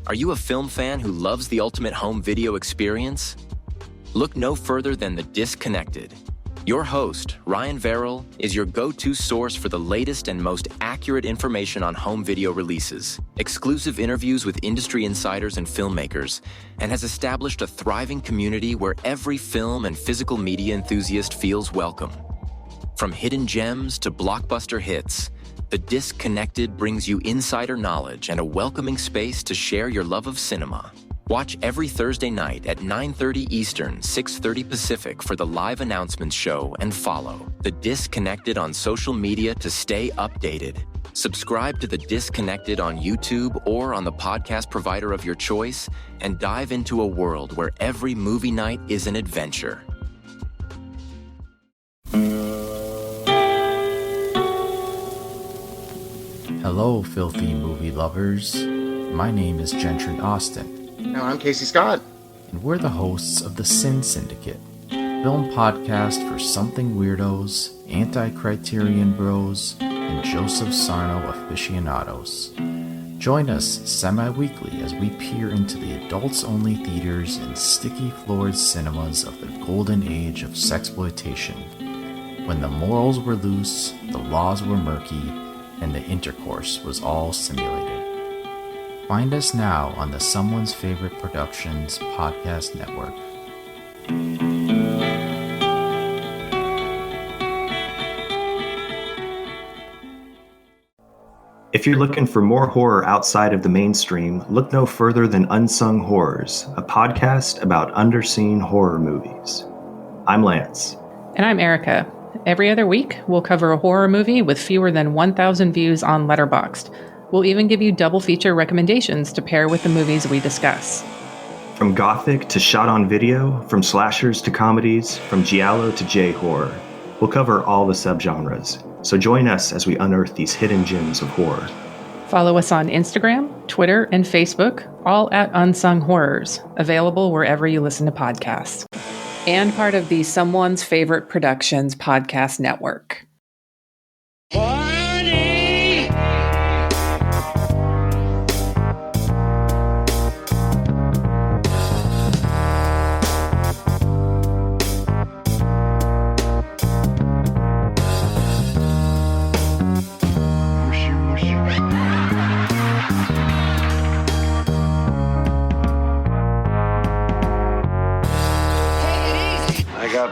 Are you a film fan who loves the ultimate home video experience? Look no further than The Disconnected. Your host, Ryan Verrill, is your go-to source for the latest and most accurate information on home video releases, exclusive interviews with industry insiders and filmmakers, and has established a thriving community where every film and physical media enthusiast feels welcome. From hidden gems to blockbuster hits, The Disconnected brings you insider knowledge and a welcoming space to share your love of cinema. Watch every Thursday night at 9:30 Eastern, 6:30 Pacific for the live announcements show and follow The Disconnected on social media to stay updated. Subscribe to The Disconnected on YouTube or on the podcast provider of your choice and dive into a world where every movie night is an adventure. Hello, filthy movie lovers. My name is Gentry Austin. And I'm Casey Scott. And we're the hosts of the Sin Syndicate, film podcast for something weirdos, anti-criterion bros, and Joseph Sarno aficionados. Join us semi-weekly as we peer into the adults-only theaters and sticky-floored cinemas of the golden age of sexploitation, when the morals were loose, the laws were murky, and the intercourse was all simulated. Find us now on the Someone's Favorite Productions podcast network. If you're looking for more horror outside of the mainstream, look no further than Unsung Horrors, a podcast about underseen horror movies. I'm Lance. And I'm Erica. Every other week, we'll cover a horror movie with fewer than 1,000 views on Letterboxd. We'll even give you double feature recommendations to pair with the movies we discuss. From gothic to shot on video, from slashers to comedies, from giallo to J-horror. We'll cover all the subgenres. So join us as we unearth these hidden gems of horror. Follow us on Instagram, Twitter, and Facebook, all at Unsung Horrors, available wherever you listen to podcasts. And part of the Someone's Favorite Productions podcast network.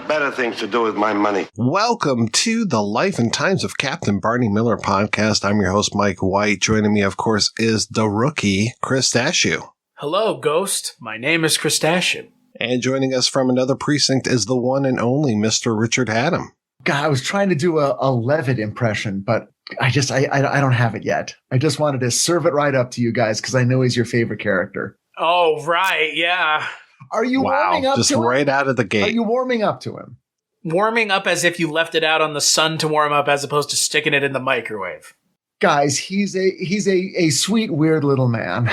Better things to do with my money. Welcome to the Life and Times of Captain Barney Miller podcast. I'm your host, Mike White. Joining me, of course, is the rookie, Chris Dashew. Hello, Ghost. My name is Chris Dashew. And joining us from another precinct is the one and only Mr. Richard Hatem. God, I was trying to do a Levitt impression, but I don't have it yet. I just wanted to serve it right up to you guys because I know he's your favorite character. Oh, right. Yeah. Are you warming up just to him? right out of the gate. Are you warming up to him? Warming up as if you left it out on the sun to warm up as opposed to sticking it in the microwave. Guys, he's a sweet, weird little man.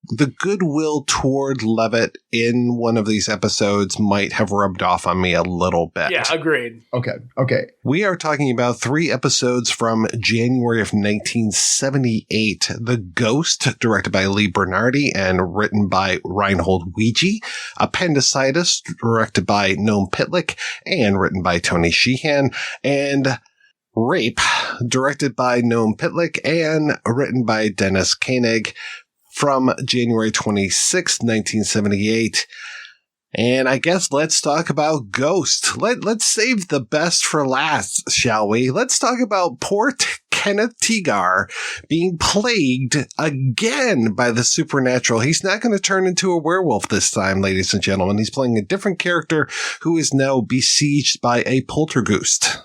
The goodwill toward Levitt in one of these episodes might have rubbed off on me a little bit. Yeah, agreed. Okay. We are talking about 3 episodes from January of 1978. The Ghost, directed by Lee Bernardi and written by Reinhold Weege. Appendicitis, directed by Noam Pitlick and written by Tony Sheehan. And Rape, directed by Noam Pitlick and written by Dennis Koenig, from January 26, 1978. And I guess let's talk about Ghost. Let's save the best for last, shall we? Let's talk about poor Kenneth Tigar being plagued again by the supernatural. He's not going to turn into a werewolf this time, ladies and gentlemen. He's playing a different character who is now besieged by a poltergeist.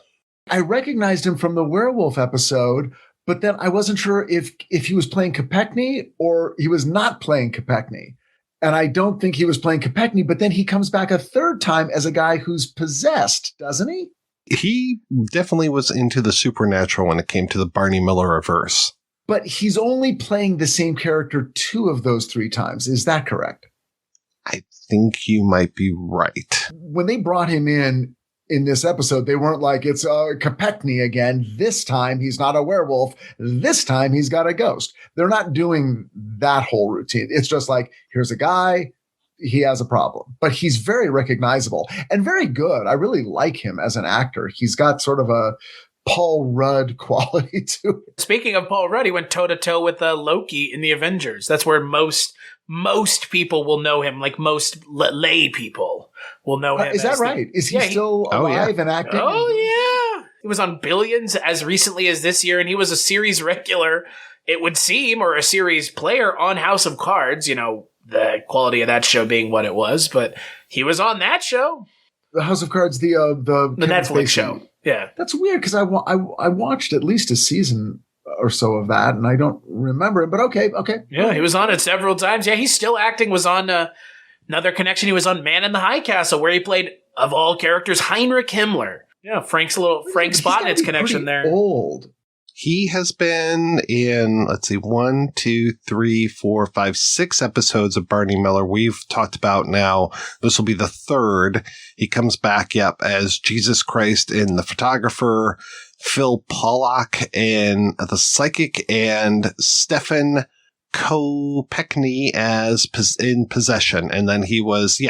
I recognized him from the werewolf episode, but then I wasn't sure if he was playing Kopechne or he was not playing Kopechne. And I don't think he was playing Kopechne, but then he comes back a third time as a guy who's possessed, doesn't he? He definitely was into the supernatural when it came to the Barney Miller reverse. But he's only playing the same character 2 of those 3 times. Is that correct? I think you might be right. When they brought him in in this episode. They weren't like, it's Kopechne again. This time he's not a werewolf. This time he's got a ghost. They're not doing that whole routine. It's just like, here's a guy, he has a problem, but he's very recognizable and very good. I really like him as an actor. He's got sort of a Paul Rudd quality to it. Speaking of Paul Rudd, he went toe-to-toe with Loki in the Avengers. That's where most people will know him, like most lay people will know him. Is that right? Is he still alive and acting? Oh, yeah. He was on Billions as recently as this year, and he was a series regular, it would seem, or a series player on House of Cards, you know, the quality of that show being what it was, but he was on that show. The House of Cards, the Netflix show. Yeah. That's weird because I watched at least a season or so of that, and I don't remember it, but okay. Yeah, he was on it several times. Yeah, he's still acting, was on another connection. He was on Man in the High Castle, where he played, of all characters, Heinrich Himmler. Yeah, Frank Spotnitz connection there. Old. He has been in, 1, 2, 3, 4, 5, 6 episodes of Barney Miller. We've talked about now, this will be the third. He comes back, as Jesus Christ in The Photographer, Phil Pollack in The Psychic, and Stefan Kopechne as in Possession. And then he was,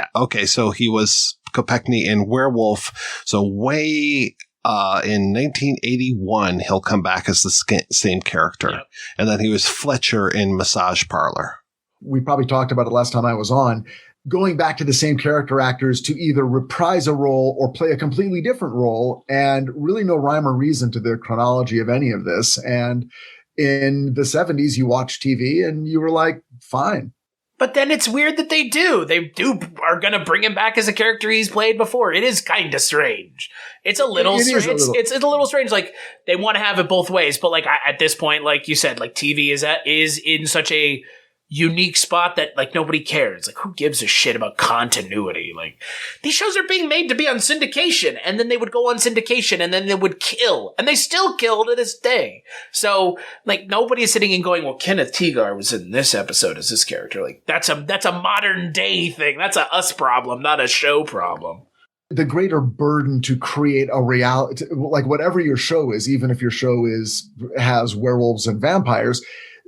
so he was Kopechne in Werewolf. So way... in 1981, he'll come back as the same character. Yep. And then he was Fletcher in Massage Parlor. We probably talked about it last time I was on. Going back to the same character actors to either reprise a role or play a completely different role, and really no rhyme or reason to the chronology of any of this. And in the 70s, you watched TV and you were like, fine. But then it's weird that they are going to bring him back as a character he's played before. It is kind of strange. It's a little strange. It's a little strange. Like, they want to have it both ways, but like at this point, like you said, like TV is in such a unique spot that like nobody cares. Like, who gives a shit about continuity? Like, these shows are being made to be on syndication, and then they would go on syndication, and then they would kill, and they still kill to this day. So like, nobody is sitting and going, well, Kenneth Tigar was in this episode as this character. Like, that's a modern day thing. That's a us problem, not a show problem. The greater burden to create a reality, like whatever your show is, even if your show has werewolves and vampires,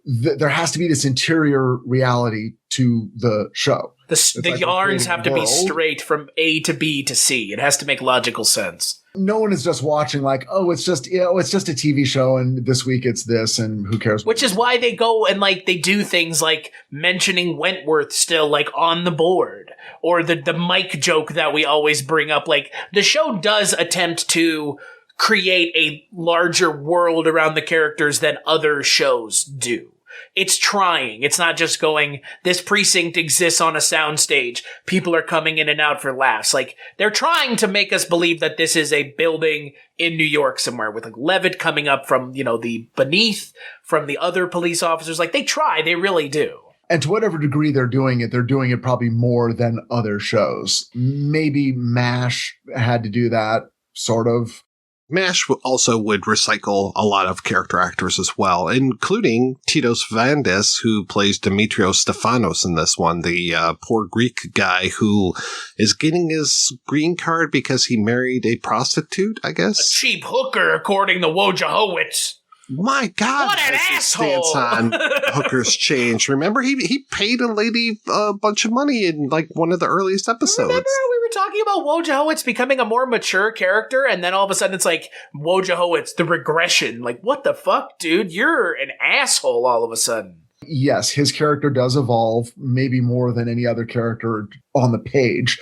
there has to be this interior reality to the show. The yarns have to be straight from A to B to C. It has to make logical sense. No one is just watching like, it's just a TV show, and this week it's this, and who cares? Which is why they go and like they do things like mentioning Wentworth still like on the board, or the Mike joke that we always bring up. Like, the show does attempt to create a larger world around the characters than other shows do. It's trying. It's not just going, this precinct exists on a soundstage. People are coming in and out for laughs. Like, they're trying to make us believe that this is a building in New York somewhere with like Levitt coming up from, the beneath, from the other police officers. Like, they try. They really do. And to whatever degree they're doing it probably more than other shows. Maybe MASH had to do that, sort of. MASH also would recycle a lot of character actors as well, including Titos Vandis, who plays Dimitrios Stefanos in this one, the poor Greek guy who is getting his green card because he married a prostitute, I guess? A cheap hooker, according to Wojciechowicz. My God, what an asshole! Stance on hookers changed. Remember, he paid a lady a bunch of money in like one of the earliest episodes. Remember how we were talking about Wojciechowicz becoming a more mature character, and then all of a sudden it's like Wojciechowicz, the regression. Like, what the fuck, dude? You're an asshole all of a sudden. Yes, his character does evolve, maybe more than any other character on the page.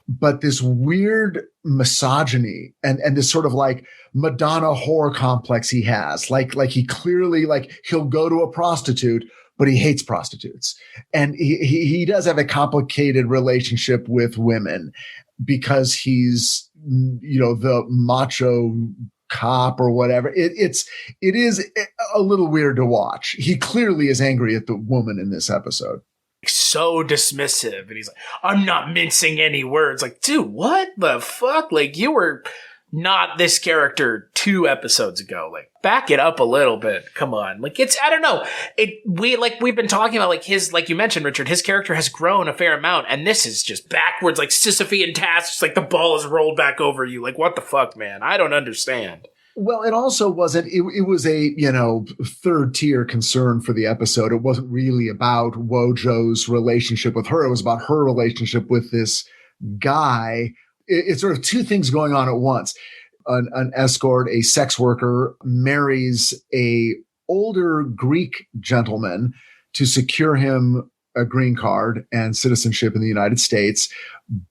But this weird misogyny and this sort of like Madonna horror complex he has, like he clearly, like, he'll go to a prostitute, but he hates prostitutes. And he does have a complicated relationship with women because he's, the macho cop or whatever. It is a little weird to watch. He clearly is angry at the woman in this episode. So dismissive. And he's like, I'm not mincing any words. Like, dude, what the fuck? Like, you were not this character 2 episodes ago. Like, back it up a little bit. Come on. Like, it's, I don't know. We've been talking about, like, his, like you mentioned, Richard, his character has grown a fair amount, and this is just backwards, like Sisyphean tasks, like the ball is rolled back over you. Like, what the fuck, man? I don't understand. Well, it also wasn't, it was a, third tier concern for the episode. It wasn't really about Wojo's relationship with her. It was about her relationship with this guy. It's sort of two things going on at once. An escort, a sex worker, marries a older Greek gentleman to secure him a green card and citizenship in the United States.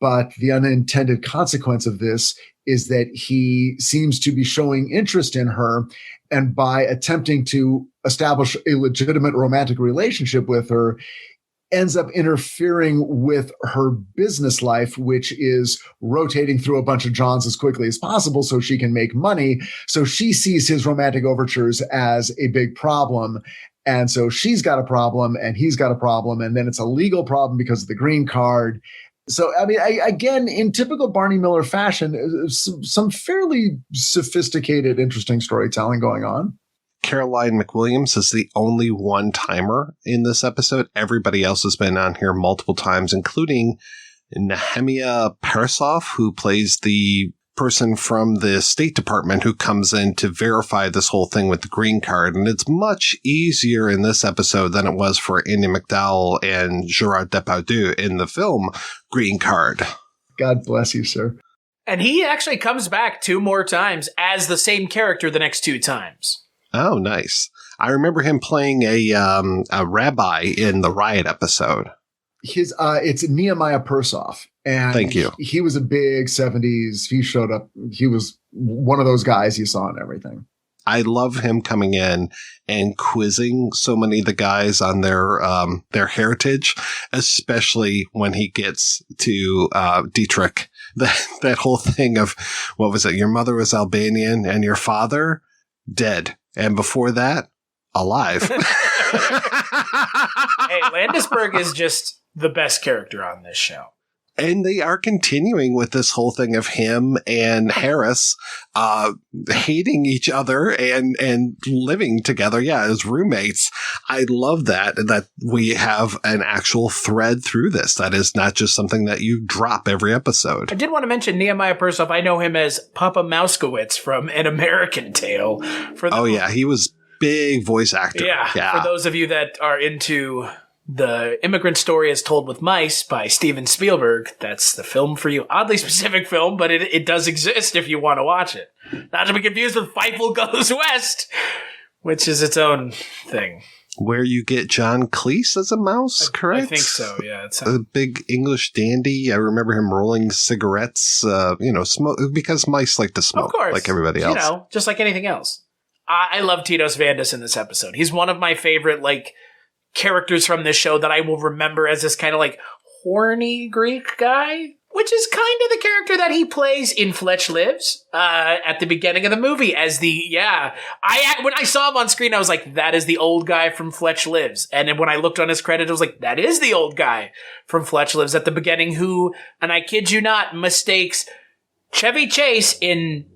But the unintended consequence of this is that he seems to be showing interest in her. And by attempting to establish a legitimate romantic relationship with her, ends up interfering with her business life, which is rotating through a bunch of Johns as quickly as possible so she can make money. So she sees his romantic overtures as a big problem. And so she's got a problem and he's got a problem. And then it's a legal problem because of the green card. So, I mean, again, in typical Barney Miller fashion, some fairly sophisticated, interesting storytelling going on. Caroline McWilliams is the only one-timer in this episode. Everybody else has been on here multiple times, including Nehemiah Parasov, who plays the person from the State Department who comes in to verify this whole thing with the green card. And it's much easier in this episode than it was for Andy McDowell and Gerard Depardieu in the film Green Card. God bless you, sir. And he actually comes back 2 more times as the same character the next 2 times. Oh, nice. I remember him playing a rabbi in the Riot episode. It's Nehemiah Persoff. And thank you. He was a big 70s. He showed up. He was one of those guys you saw in everything. I love him coming in and quizzing so many of the guys on their heritage, especially when he gets to Dietrich. That whole thing of, what was it? Your mother was Albanian and your father dead. And before that, alive. Hey, Landisberg is just the best character on this show. And they are continuing with this whole thing of him and Harris hating each other and living together, as roommates. I love that we have an actual thread through this. That is not just something that you drop every episode. I did want to mention Nehemiah Persoff. I know him as Papa Mouskowitz from An American Tale. He was big voice actor. Yeah. For those of you that are into The Immigrant Story is Told with Mice by Steven Spielberg, that's the film for you. Oddly specific film, but it does exist if you want to watch it. Not to be confused with Fievel Goes West, which is its own thing. Where you get John Cleese as a mouse, correct? I think so, yeah. A big English dandy. I remember him rolling cigarettes, smoke, because mice like to smoke, of course, like everybody else. Just like anything else. I love Titos Vandis in this episode. He's one of my favorite, characters from this show that I will remember as this kind of horny Greek guy, which is kind of the character that he plays in Fletch Lives at the beginning of the movie as when I saw him on screen, I was like, that is the old guy from Fletch Lives. And then when I looked on his credit, I was like, that is the old guy from Fletch Lives at the beginning who, and I kid you not, mistakes Chevy Chase in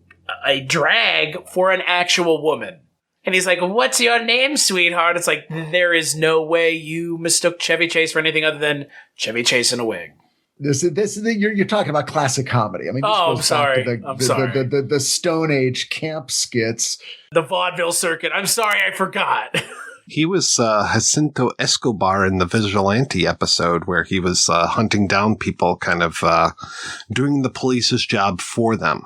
a drag for an actual woman. And he's like, what's your name, sweetheart? It's like, there is no way you mistook Chevy Chase for anything other than Chevy Chase in a wig. You're talking about classic comedy. I mean, this I'm goes sorry. back to the Stone Age camp skits. The vaudeville circuit. I'm sorry, I forgot. He was Jacinto Escobar in the Vigilante episode where he was hunting down people, kind of doing the police's job for them.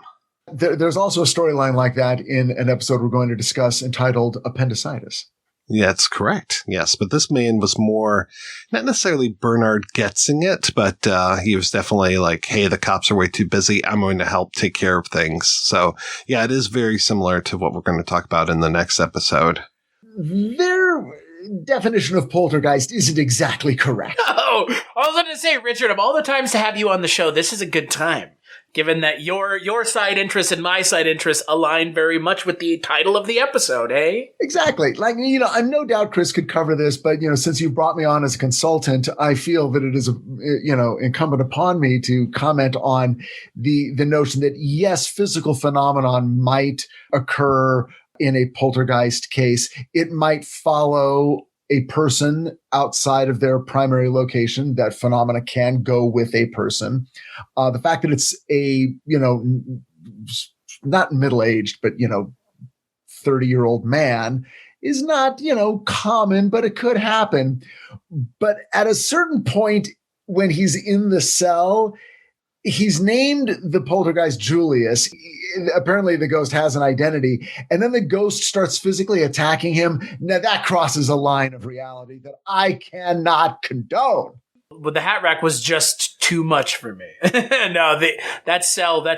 There's also a storyline like that in an episode we're going to discuss entitled Appendicitis. Yeah, that's correct. Yes, but this man was more, not necessarily Bernard Getzing it, but he was definitely like, hey, the cops are way too busy. I'm going to help take care of things. So, yeah, it is very similar to what we're going to talk about in the next episode. Their definition of poltergeist isn't exactly correct. Oh, I was going to say, Richard, of all the times to have you on the show, this is a good time. given that your side interests and my side interests align very much with the title of the episode, eh? Exactly. Like, I'm no doubt Chris could cover this, but, since you brought me on as a consultant, I feel that it is, incumbent upon me to comment on the notion that, yes, physical phenomenon might occur in a poltergeist case. It might follow a person outside of their primary location. That phenomena can go with a person. The fact that it's a, not middle-aged, but, 30-year-old man is not, common, but it could happen. But at a certain point when he's in the cell, he's named the poltergeist Julius. Apparently the ghost has an identity, and then the ghost starts physically attacking him. Now that crosses a line of reality that I cannot condone. But the hat rack was just too much for me. No, that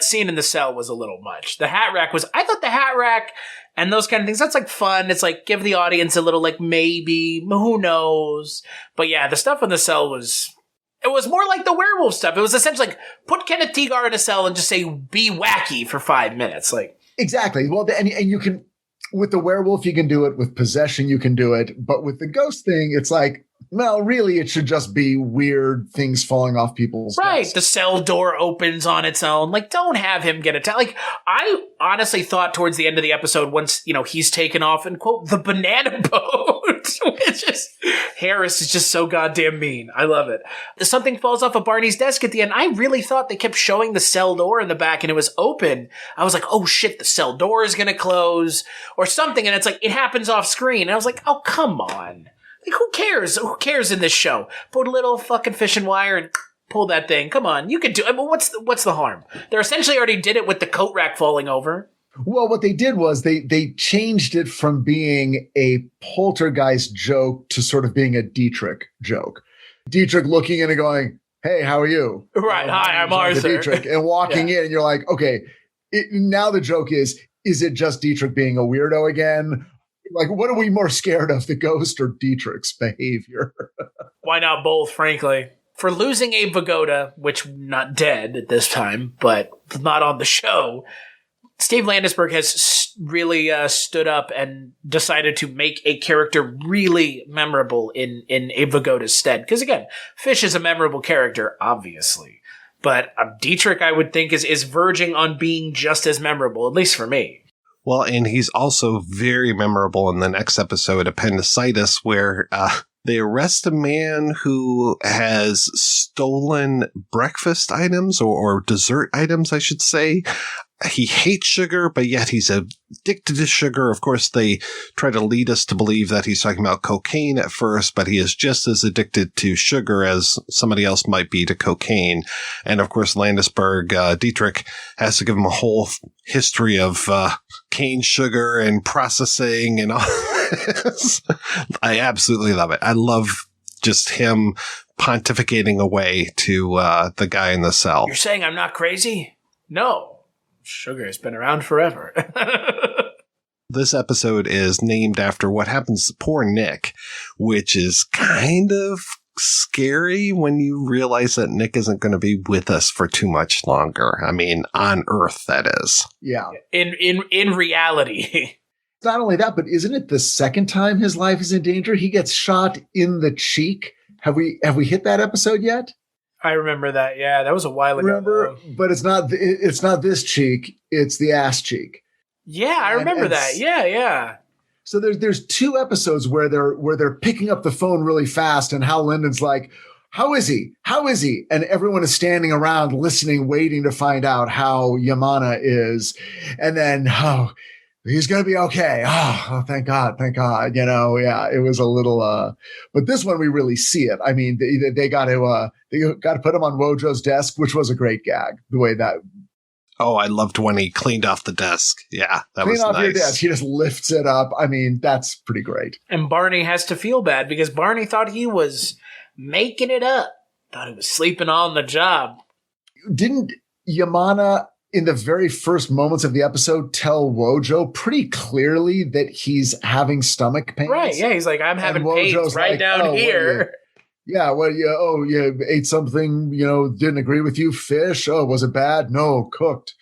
scene in the cell was a little much. The hat rack I thought the hat rack and those kind of things, that's like fun. It's like give the audience a little like maybe, who knows. But yeah, the stuff in the cell it was more like the werewolf stuff. It was essentially like put Kenneth Tigar in a cell and just say, be wacky for 5 minutes. Like, exactly. Well, and you can, with the werewolf, you can do it. With possession, you can do it. But with the ghost thing, it's like, well, really, it should just be weird things falling off people's right. desks. The cell door opens on its own. Like, don't have him get attacked. Like, I honestly thought towards the end of the episode, once, he's taken off and, quote, the banana boat, which is, Harris is just so goddamn mean. I love it. Something falls off of Barney's desk at the end. I really thought they kept showing the cell door in the back and it was open. I was like, oh shit, the cell door is going to close or something. And it's like, it happens off screen. And I was like, oh, come on. Like, who cares? Who cares in this show? Put a little fucking fishing wire and pull that thing. Come on, you can do it. I mean, what's the harm? They essentially already did it with the coat rack falling over. Well, what they did was they changed it from being a poltergeist joke to sort of being a Dietrich joke. Dietrich looking in and going, hey, how are you? Right. Hi, I'm Arthur. Dietrich, and walking in, and you're like, okay, now the joke is it just Dietrich being a weirdo again? Like, what are we more scared of, the ghost or Dietrich's behavior? Why not both, frankly? For losing Abe Vigoda, which not dead at this time, but not on the show, Steve Landisberg has really stood up and decided to make a character really memorable in Abe Vigoda's stead. Because again, Fish is a memorable character, obviously. But Dietrich, I would think, is verging on being just as memorable, at least for me. Well, and he's also very memorable in the next episode, Appendicitis, where they arrest a man who has stolen breakfast items or dessert items, I should say. He hates sugar, but yet he's addicted to sugar. Of course, they try to lead us to believe that he's talking about cocaine at first, but he is just as addicted to sugar as somebody else might be to cocaine. And of course, Landisberg, Dietrich, has to give him a whole history of cane sugar and processing and all. I absolutely love it. I love just him pontificating away to the guy in the cell. You're saying I'm not crazy? No. Sugar has been around forever. This episode is named after what happens to poor Nick, which is kind of scary when you realize that Nick isn't going to be with us for too much longer. I mean, on Earth, that is. Yeah. In reality. Not only that, but isn't it the second time his life is in danger? He gets shot in the cheek. Have we hit that episode yet? I remember that. Yeah, that was a while ago. Remember, but it's not this cheek. It's the ass cheek. Yeah, I remember that. Yeah. So there's two episodes where they're picking up the phone really fast, and Hal Linden's like, "How is he? How is he?" And everyone is standing around listening, waiting to find out how Yamana is, and then he's going to be okay. Oh, thank God. Yeah, it was a little, but this one we really see it. I mean, they got to put him on Wojo's desk, which was a great gag. The way that. Oh, I loved when he cleaned off the desk. Yeah, that was nice. Clean off your desk. He just lifts it up. I mean, that's pretty great. And Barney has to feel bad because Barney thought he was making it up. Thought he was sleeping on the job. Didn't Yamana, in the very first moments of the episode, tell Wojo pretty clearly that he's having stomach pains? Right, yeah. He's like, I'm having pains right down here. Yeah, well, yeah, oh, you ate something, didn't agree with you. Fish. Oh, was it bad? No, cooked.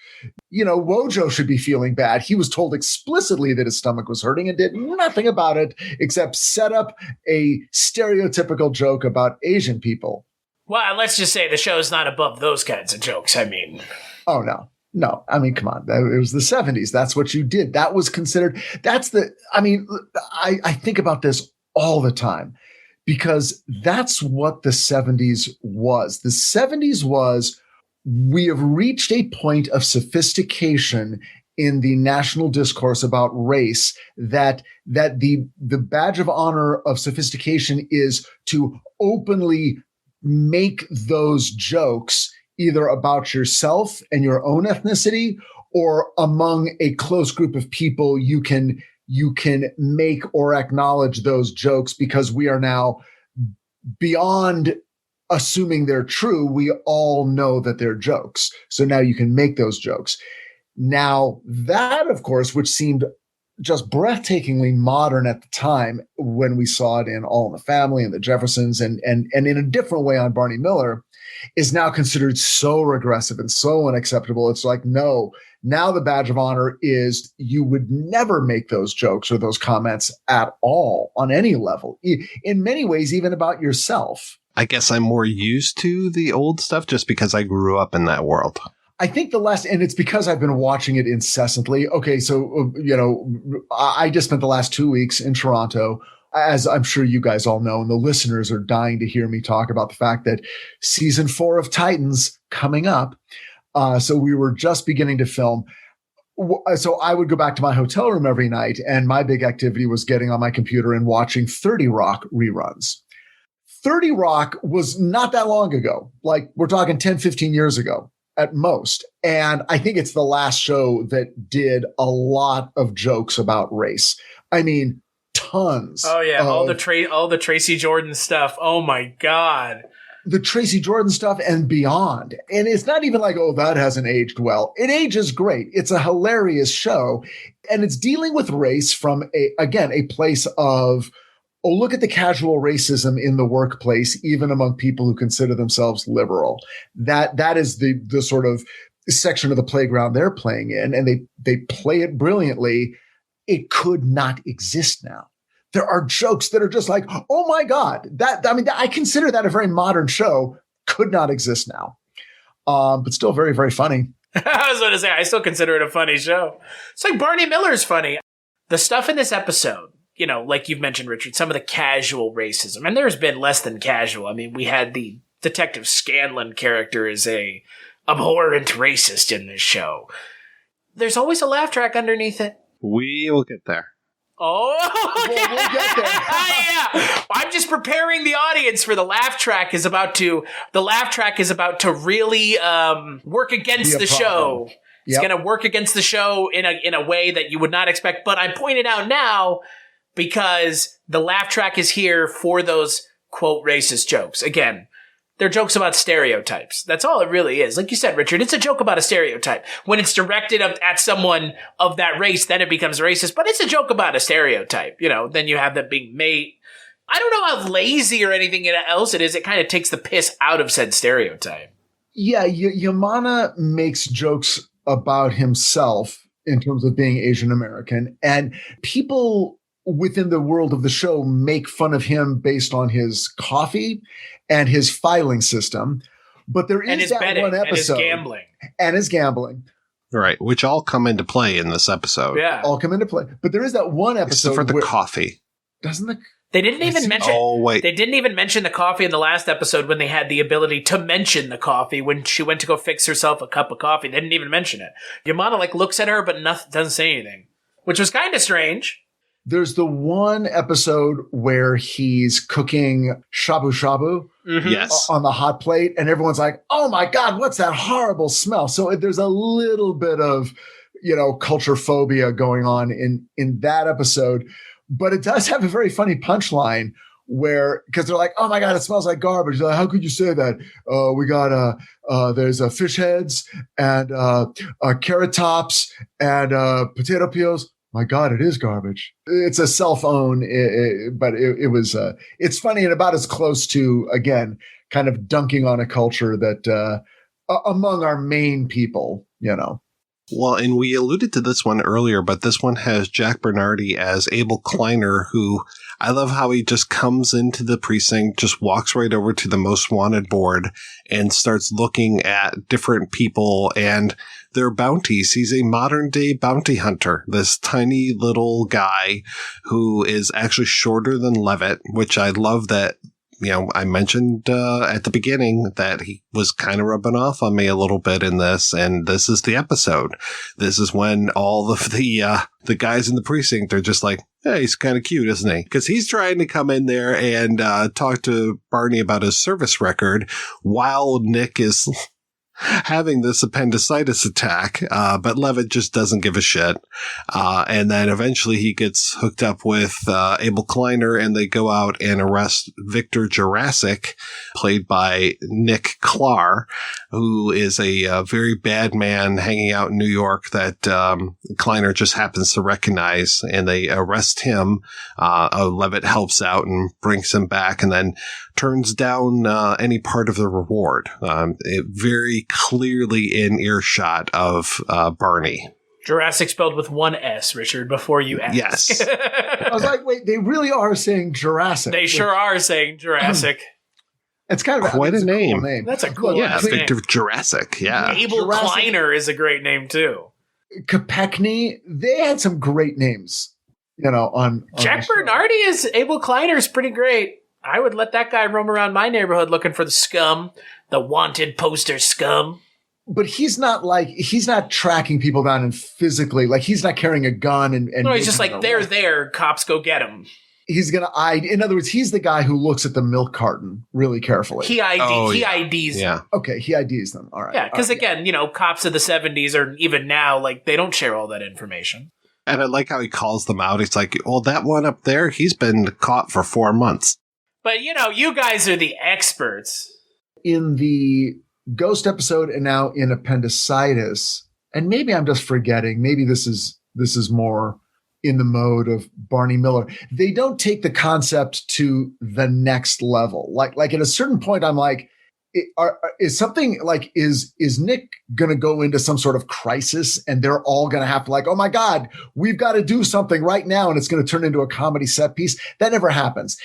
Wojo should be feeling bad. He was told explicitly that his stomach was hurting and did nothing about it except set up a stereotypical joke about Asian people. Well, let's just say the show's not above those kinds of jokes. I mean. Oh, no. No, I mean, come on. It was the 70s. That's what you did. That was considered. I think about this all the time because that's what the 70s was. The 70s was, we have reached a point of sophistication in the national discourse about race that the badge of honor of sophistication is to openly make those jokes either about yourself and your own ethnicity or among a close group of people. You can make or acknowledge those jokes because we are now beyond assuming they're true. We all know that they're jokes. So now you can make those jokes. Now that, of course, which seemed just breathtakingly modern at the time when we saw it in All in the Family and the Jeffersons and in a different way on Barney Miller, is now considered so regressive and so unacceptable. It's like, no, now the badge of honor is you would never make those jokes or those comments at all on any level, in many ways, even about yourself. I guess I'm more used to the old stuff just because I grew up in that world. I think and it's because I've been watching it incessantly. Okay, so, I just spent the last 2 weeks in Toronto, as I'm sure you guys all know, and the listeners are dying to hear me talk about the fact that season 4 of Titans coming up. So we were just beginning to film. So I would go back to my hotel room every night, and my big activity was getting on my computer and watching 30 Rock reruns. 30 Rock was not that long ago. Like, we're talking 10, 15 years ago at most. And I think it's the last show that did a lot of jokes about race. I mean, tons. Oh yeah, all the Tracy Jordan stuff. Oh my God. The Tracy Jordan stuff and beyond. And it's not even like, oh, that hasn't aged well. It ages great. It's a hilarious show. And it's dealing with race from a place of, oh, look at the casual racism in the workplace, even among people who consider themselves liberal. That is the sort of section of the playground they're playing in, and they play it brilliantly. It could not exist now. There are jokes that are just like, oh my God, I consider that a very modern show. Could not exist now. But still very, very funny. I was going to say, I still consider it a funny show. It's like Barney Miller's funny. The stuff in this episode, like you've mentioned, Richard, some of the casual racism, and there's been less than casual. I mean, we had the Detective Scanlon character as a abhorrent racist in this show. There's always a laugh track underneath it. We will get there. Oh, okay. We'll get there. Yeah. I'm just preparing the audience for the laugh track is about to really work against the show. It's going to work against the show in a way that you would not expect. But I'm pointing out now because the laugh track is here for those quote racist jokes. Again, they're jokes about stereotypes. That's all it really is. Like you said, Richard, it's a joke about a stereotype. When it's directed at someone of that race, then it becomes racist. But it's a joke about a stereotype. Then you have that being made. I don't know how lazy or anything else it is. It kind of takes the piss out of said stereotype. Yeah, Yamana makes jokes about himself in terms of being Asian American, and people within the world of the show make fun of him based on his coffee and his filing system. But there is that betting, one episode. And his gambling. Right, which all come into play in this episode. Yeah. All come into play. But there is that one episode except for the coffee. Doesn't the... They didn't even mention. Oh, wait. They didn't even mention the coffee in the last episode when they had the ability to mention the coffee when she went to go fix herself a cup of coffee. They didn't even mention it. Yamana looks at her but doesn't say anything, which was kind of strange. There's the one episode where he's cooking shabu shabu yes, on the hot plate, and everyone's like, "Oh my God, what's that horrible smell?" So there's a little bit of culture phobia going on in that episode. But it does have a very funny punchline because they're like, oh my God, it smells like garbage. Like, how could you say that? We got there's fish heads and carrot tops and potato peels. my God, it is garbage. It's a self-own, but it was, it's funny and about as close to, again, kind of dunking on a culture that among our main people, you know. Well, and we alluded to this one earlier, but this one has Jack Bernardi as Abel Kleiner, who I love how he just comes into the precinct, just walks right over to the most wanted board and starts looking at different people and their bounties. He's a modern day bounty hunter, this tiny little guy who is actually shorter than Levitt, which I love that. You know, I mentioned at the beginning that he was kind of rubbing off on me a little bit in this, and this is the episode. This is when all of the guys in the precinct are just like, hey, he's kind of cute, isn't he? Because he's trying to come in there and talk to Barney about his service record while Nick is having this appendicitis attack, but Levitt just doesn't give a shit. And then eventually he gets hooked up with Abel Kleiner, and they go out and arrest Victor Jurassic, played by Nick Klar, who is a very bad man hanging out in New York that Kleiner just happens to recognize, and they arrest him. Levitt helps out and brings him back, and then turns down any part of the reward. It very clearly in earshot of Barney. Jurassic spelled with one S, Richard, before you ask. Yes. I was like, wait, they really are saying Jurassic. They sure are saying Jurassic. It's kind of quite a name. Cool name. That's a cool Yeah, name. Victor Jurassic. Yeah. Abel Jurassic. Kleiner is a great name, too. Kopechne, they had some great names, you know, on Jack Bernardi is Abel Kleiner is pretty great. I would let that guy roam around my neighborhood looking for the scum, the wanted poster scum. But he's not tracking people down and physically, like he's not carrying a gun and No, he's just like, they're there, cops go get him. He's going to eye. In other words, he's the guy who looks at the milk carton really carefully. He IDs them. Okay, he IDs them. All right. Yeah, because again, you know, cops of the 70s or even now, like, they don't share all that information. And I like how he calls them out. He's like, well, that one up there, he's been caught for 4 months. But, you know, you guys are the experts. In the Ghost episode and now in Appendicitis, and maybe I'm just forgetting, maybe this is more in the mode of Barney Miller. They don't take the concept to the next level. Like at a certain point, I'm like, is something like, is Nick going to go into some sort of crisis and they're all going to have to like, oh my God, we've got to do something right now. And it's going to turn into a comedy set piece. That never happens.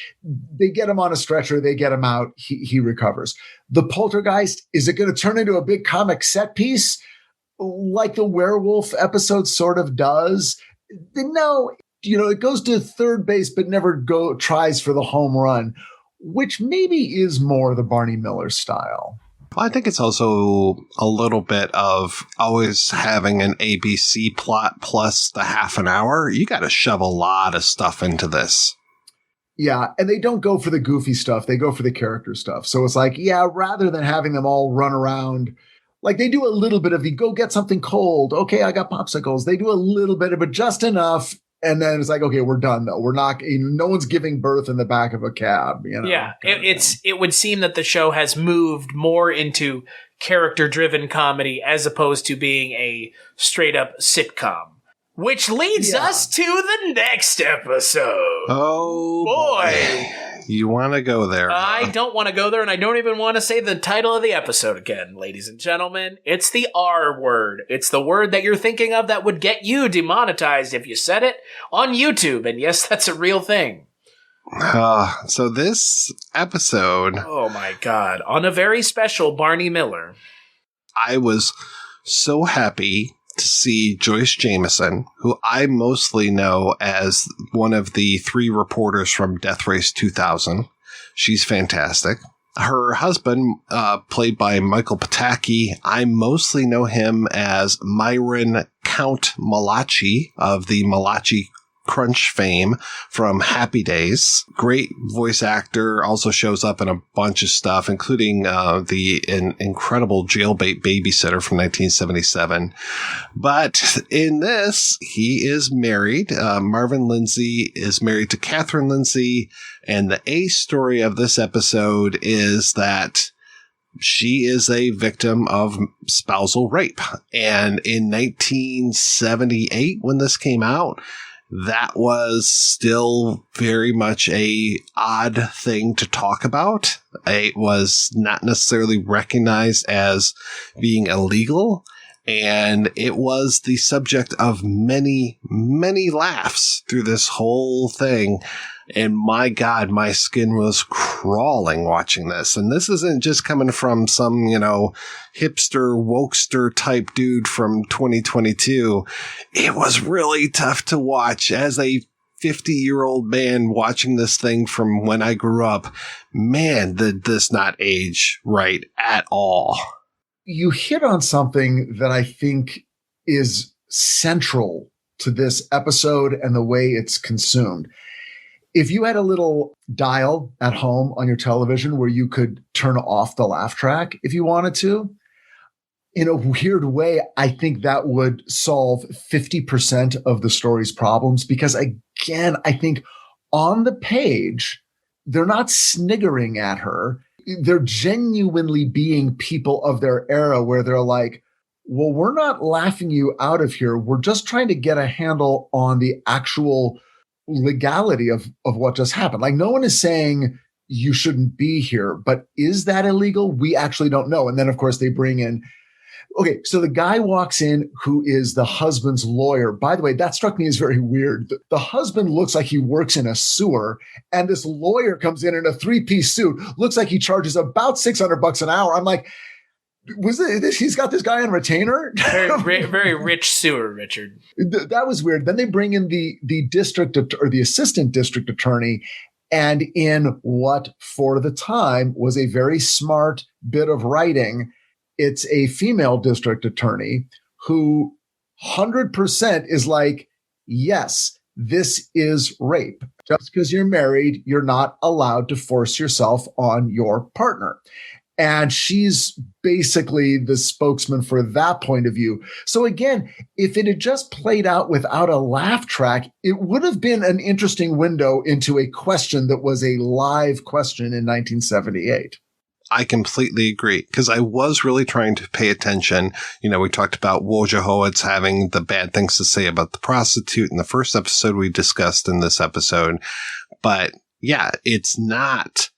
They get him on a stretcher. They get him out. He recovers. The poltergeist, is it going to turn into a big comic set piece like the werewolf episode sort of does? No, you know, it goes to third base, but never tries for the home run, which maybe is more the Barney Miller style. Well, I think it's also a little bit of always having an ABC plot plus the half an hour. You got to shove a lot of stuff into this. Yeah, and they don't go for the goofy stuff. They go for the character stuff. So it's like, yeah, rather than having them all run around, like they do a little bit of the go get something cold. Okay, I got popsicles. They do a little bit of it, just enough. And then it's like, okay, we're done though. We're not, no one's giving birth in the back of a cab. You know? Yeah, it would seem that the show has moved more into character-driven comedy as opposed to being a straight-up sitcom. Which leads us to the next episode. Oh, boy. You want to go there. I don't want to go there, and I don't even want to say the title of the episode again, ladies and gentlemen. It's the R word. It's the word that you're thinking of that would get you demonetized if you said it on YouTube. And yes, that's a real thing. So this episode... Oh, my God. On a very special Barney Miller. I was so happy to see Joyce Jameson, who I mostly know as one of the 3 reporters from Death Race 2000. She's fantastic. Her husband, played by Michael Pataki, I mostly know him as Myron Count Malachi of the Malachi Crunch fame from Happy Days. Great voice actor, also shows up in a bunch of stuff, including the incredible Jailbait Babysitter from 1977. But in this, he is married. Marvin Lindsay is married to Catherine Lindsay. And the A story of this episode is that she is a victim of spousal rape. And in 1978, when this came out, that was still very much a odd thing to talk about. It was not necessarily recognized as being illegal. And it was the subject of many, many laughs through this whole thing. And my God, my skin was crawling watching this. And this isn't just coming from some, hipster, wokester type dude from 2022. It was really tough to watch as a 50-year-old man watching this thing from when I grew up. Man, did this not age right at all. You hit on something that I think is central to this episode and the way it's consumed. If you had a little dial at home on your television where you could turn off the laugh track if you wanted to, in a weird way, I think that would solve 50% of the story's problems. Because again, I think on the page, they're not sniggering at her. They're genuinely being people of their era where they're like, well, we're not laughing you out of here. We're just trying to get a handle on the actual legality of what just happened. Like, no one is saying you shouldn't be here, but is that illegal? We actually don't know. And then, of course, they bring in, okay, so the guy walks in who is the husband's lawyer. By the way, that struck me as very weird. The husband looks like he works in a sewer, and this lawyer comes in a 3-piece suit, looks like he charges about $600 an hour. I'm like, he's got this guy on retainer? Very rich sewer, Richard. That was weird. Then they bring in the district or the assistant district attorney, and in what for the time was a very smart bit of writing, it's a female district attorney who 100% is like, yes, this is rape. Just because you're married, you're not allowed to force yourself on your partner. And she's basically the spokesman for that point of view. So again, if it had just played out without a laugh track, it would have been an interesting window into a question that was a live question in 1978. I completely agree, because I was really trying to pay attention. We talked about Wojciechowicz having the bad things to say about the prostitute in the first episode we discussed in this episode. But yeah, it's not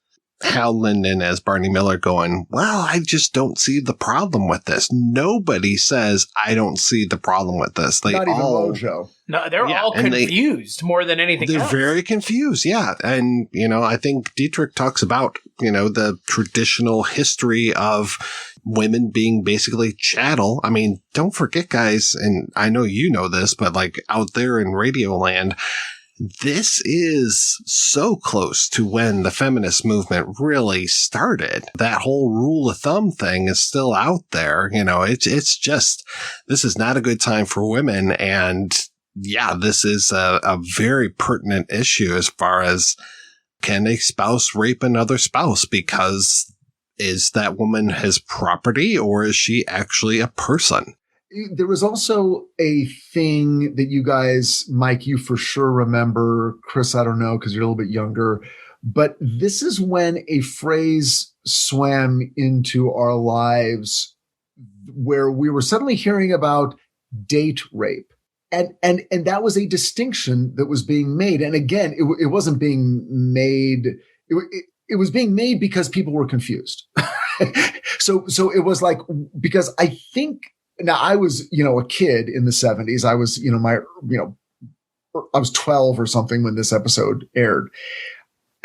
Hal Linden as Barney Miller going, well, I just don't see the problem with this. Nobody says, I don't see the problem with this. Not even Wojo. No, they're all confused more than anything else. They're very confused, yeah. And, I think Dietrich talks about, the traditional history of women being basically chattel. I mean, don't forget, guys, and I know you know this, but like out there in Radio Land, this is so close to when the feminist movement really started. That whole rule of thumb thing is still out there. It's just, this is not a good time for women. And yeah, this is a very pertinent issue as far as, can a spouse rape another spouse? Because is that woman his property, or is she actually a person? There was also a thing that you guys, Mike, you for sure remember. Chris, I don't know, because you're a little bit younger. But this is when a phrase swam into our lives where we were suddenly hearing about date rape. And that was a distinction that was being made. And again, it wasn't being made. It was being made because people were confused. So it was like, because I think, now I was, a kid in the 70s. I was, I was 12 or something when this episode aired.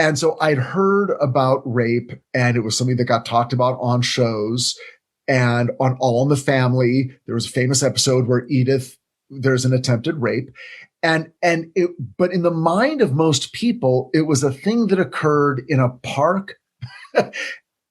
And so I'd heard about rape, and it was something that got talked about on shows and on All in the Family. There was a famous episode where there's an attempted rape. But in the mind of most people, it was a thing that occurred in a park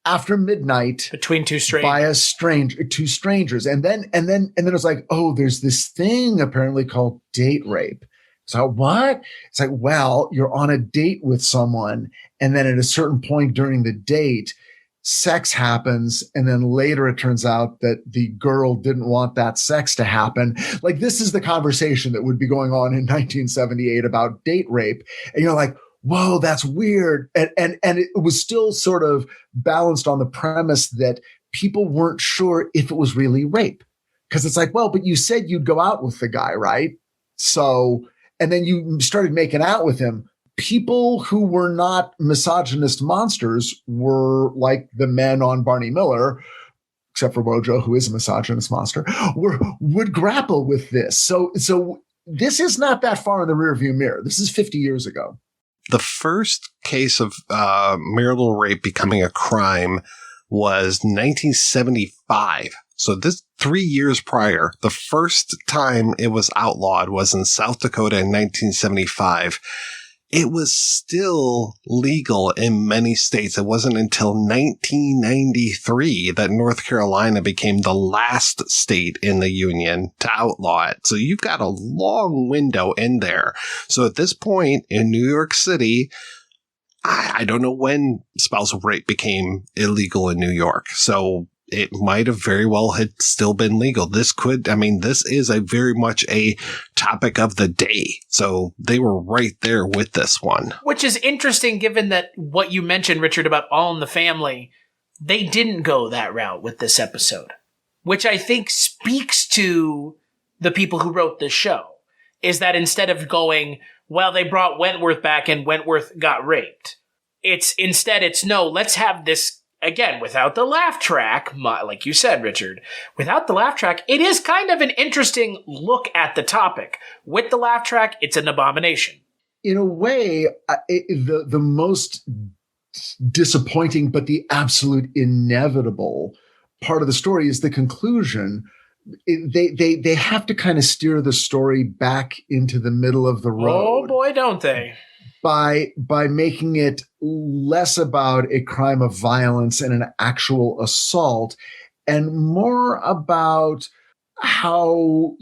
after midnight between two strangers. And then it was like, oh, there's this thing apparently called date rape. So what? It's like, well, you're on a date with someone, and then at a certain point during the date, sex happens, and then later it turns out that the girl didn't want that sex to happen. Like, this is the conversation that would be going on in 1978 about date rape. And you're like, whoa, that's weird. And it was still sort of balanced on the premise that people weren't sure if it was really rape. Because it's like, well, but you said you'd go out with the guy, right? So, and then you started making out with him. People who were not misogynist monsters were like the men on Barney Miller, except for Wojo, who is a misogynist monster, would grapple with this. So this is not that far in the rearview mirror. This is 50 years ago. The first case of marital rape becoming a crime was 1975. So this 3 years prior, the first time it was outlawed was in South Dakota in 1975. It was still legal in many states. It wasn't until 1993 that North Carolina became the last state in the union to outlaw it. So you've got a long window in there. So at this point in New York City, I don't know when spousal rape became illegal in New York. So it might have very well had still been legal. This is a very much a topic of the day. So they were right there with this one. Which is interesting given that what you mentioned, Richard, about All in the Family, they didn't go that route with this episode, which I think speaks to the people who wrote this show, is that instead of going, well, they brought Wentworth back and Wentworth got raped. It's no, let's have this. Again, without the laugh track, like you said, Richard, without the laugh track, it is kind of an interesting look at the topic. With the laugh track, it's an abomination. In a way, the most disappointing, but the absolute inevitable part of the story is the conclusion. They have to kind of steer the story back into the middle of the road. Oh boy, don't they? By making it less about a crime of violence and an actual assault and more about how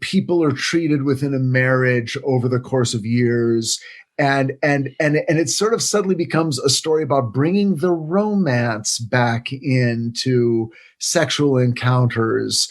people are treated within a marriage over the course of years. And it sort of suddenly becomes a story about bringing the romance back into sexual encounters.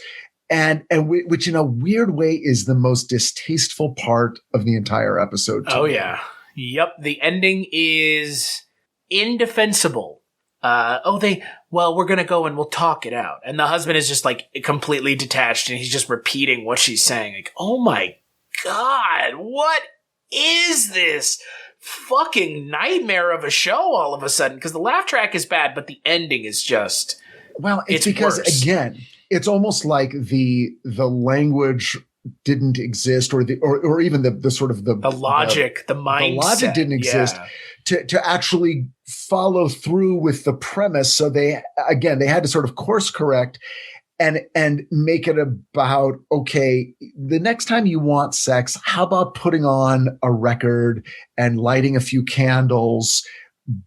And which in a weird way is the most distasteful part of the entire episode. Oh, yeah. Yep, the ending is indefensible. We're going to go and we'll talk it out. And the husband is just like completely detached and he's just repeating what she's saying. Like, oh my God, what is this fucking nightmare of a show all of a sudden? Because the laugh track is bad, but the ending is just, well, it's because, worse. Again, it's almost like the language didn't exist, or even the sort of the logic, the mindset. The logic didn't exist to actually follow through with the premise. So they had to sort of course correct and make it about, okay, the next time you want sex, how about putting on a record and lighting a few candles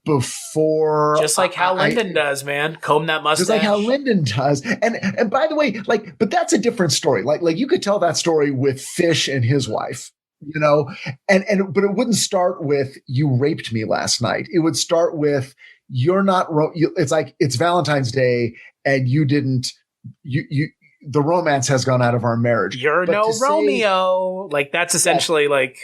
before, just like how Lyndon does, man. Comb that mustache. Just like how Lyndon does. And by the way, but that's a different story. Like you could tell that story with Fish and his wife, but it wouldn't start with you raped me last night. It would start with you're not. It's like it's Valentine's Day and you didn't. The romance has gone out of our marriage. You're no Romeo. Like that's essentially like.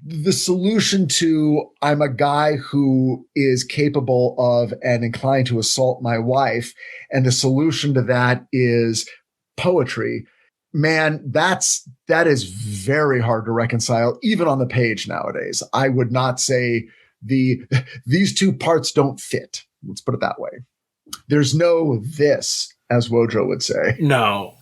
The solution to I'm a guy who is capable of and inclined to assault my wife, and the solution to that is poetry. Man, that is very hard to reconcile, even on the page nowadays. I would not say these two parts don't fit. Let's put it that way. There's no this, as Wojo would say. No.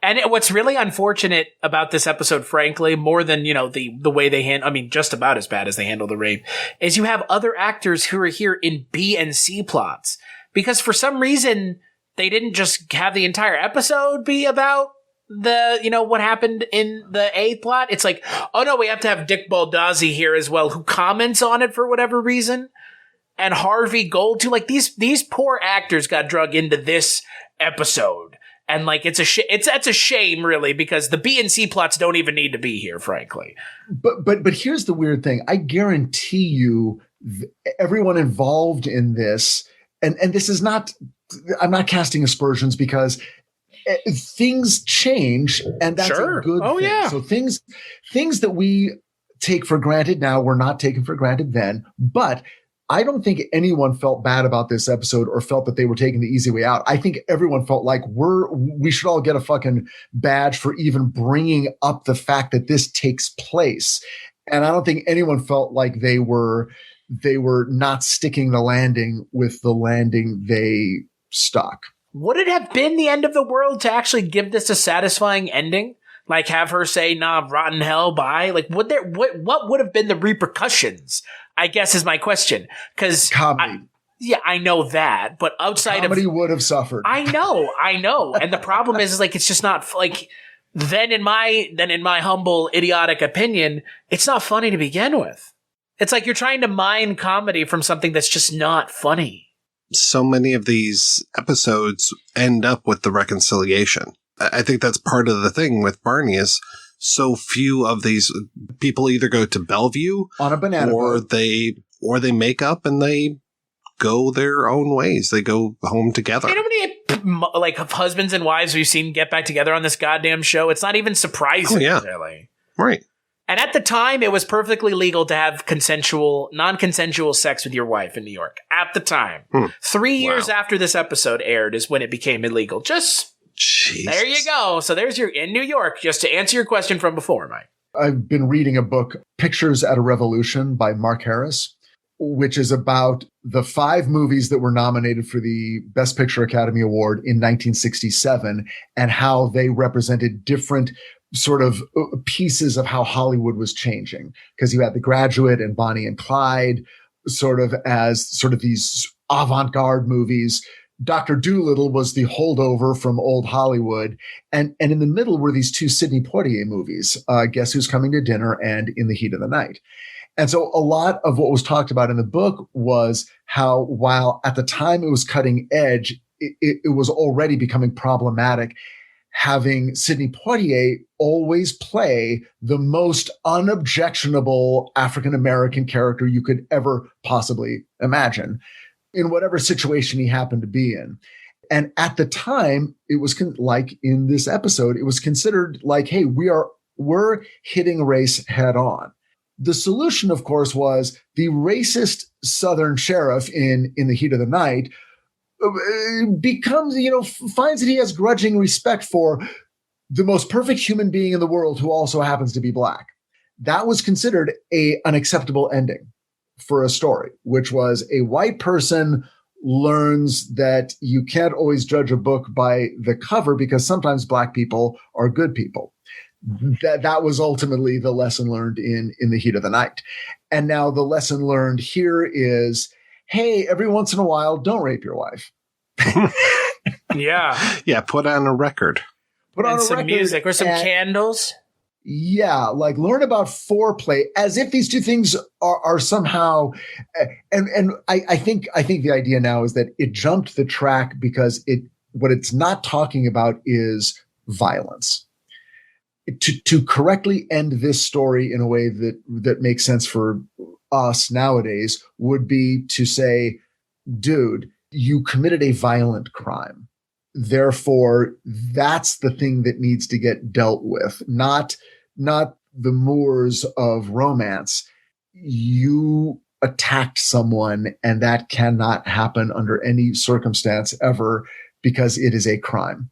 And what's really unfortunate about this episode, frankly, more than, the way they just about as bad as they handle the rape, is you have other actors who are here in B and C plots. Because for some reason, they didn't just have the entire episode be about what happened in the A plot. It's like, oh no, we have to have Dick Baldazzi here as well, who comments on it for whatever reason. And Harvey Gold too. Like these poor actors got drug into this episode. And that's a shame, really, because the B and C plots don't even need to be here, frankly. But here's the weird thing. I guarantee you, everyone involved in this, and this is not. I'm not casting aspersions because things change, and that's a good thing. Yeah. So things that we take for granted now. We're not taken for granted then. But I don't think anyone felt bad about this episode or felt that they were taking the easy way out. I think everyone felt like we should all get a fucking badge for even bringing up the fact that this takes place. And I don't think anyone felt like they were not sticking the landing with the landing they stuck. Would it have been the end of the world to actually give this a satisfying ending? Like have her say, nah, rotten hell, bye? Like what would have been the repercussions? I guess is my question. Because comedy. I know that, but outside comedy would have suffered. I know. And the problem is like, it's just not like, then in my humble, idiotic opinion, it's not funny to begin with. It's like you're trying to mine comedy from something that's just not funny. So many of these episodes end up with the reconciliation. I think that's part of the thing with Barney is so few of these people either go to Bellevue on a banana boat. Or they make up and they go their own ways. They go home together. You know how many like husbands and wives we've seen get back together on this goddamn show? It's not even surprising. Oh, yeah. Really. Right. And at the time, it was perfectly legal to have non-consensual sex with your wife in New York. At the time. 3 years after this episode aired is when it became illegal. Jesus. There you go. So there's in New York, just to answer your question from before, Mike. I've been reading a book, Pictures at a Revolution by Mark Harris, which is about the 5 movies that were nominated for the Best Picture Academy Award in 1967 and how they represented different sort of pieces of how Hollywood was changing. Because you had The Graduate and Bonnie and Clyde sort of these avant-garde movies. Dr. Dolittle was the holdover from old Hollywood. And in the middle were these 2 Sidney Poitier movies, Guess Who's Coming to Dinner and In the Heat of the Night. And so a lot of what was talked about in the book was how while at the time it was cutting edge, it was already becoming problematic having Sidney Poitier always play the most unobjectionable African-American character you could ever possibly imagine in whatever situation he happened to be in. And at the time, it was like in this episode, it was considered like, hey, we're hitting race head on. The solution, of course, was the racist Southern sheriff in The Heat of the Night becomes, finds that he has grudging respect for the most perfect human being in the world who also happens to be black. That was considered an acceptable ending for a story, which was a white person learns that you can't always judge a book by the cover because sometimes black people are good people. That was ultimately the lesson learned in The Heat of the Night. And now the lesson learned here is, hey, every once in a while, don't rape your wife. Yeah. Yeah, put on a record. Put on some music or some candles. Yeah, like learn about foreplay as if these 2 things are somehow. And I think the idea now is that it jumped the track because what it's not talking about is violence. To correctly end this story in a way that makes sense for us nowadays would be to say, dude, you committed a violent crime. Therefore, that's the thing that needs to get dealt with, not the moors of romance. You attacked someone, and that cannot happen under any circumstance ever because it is a crime.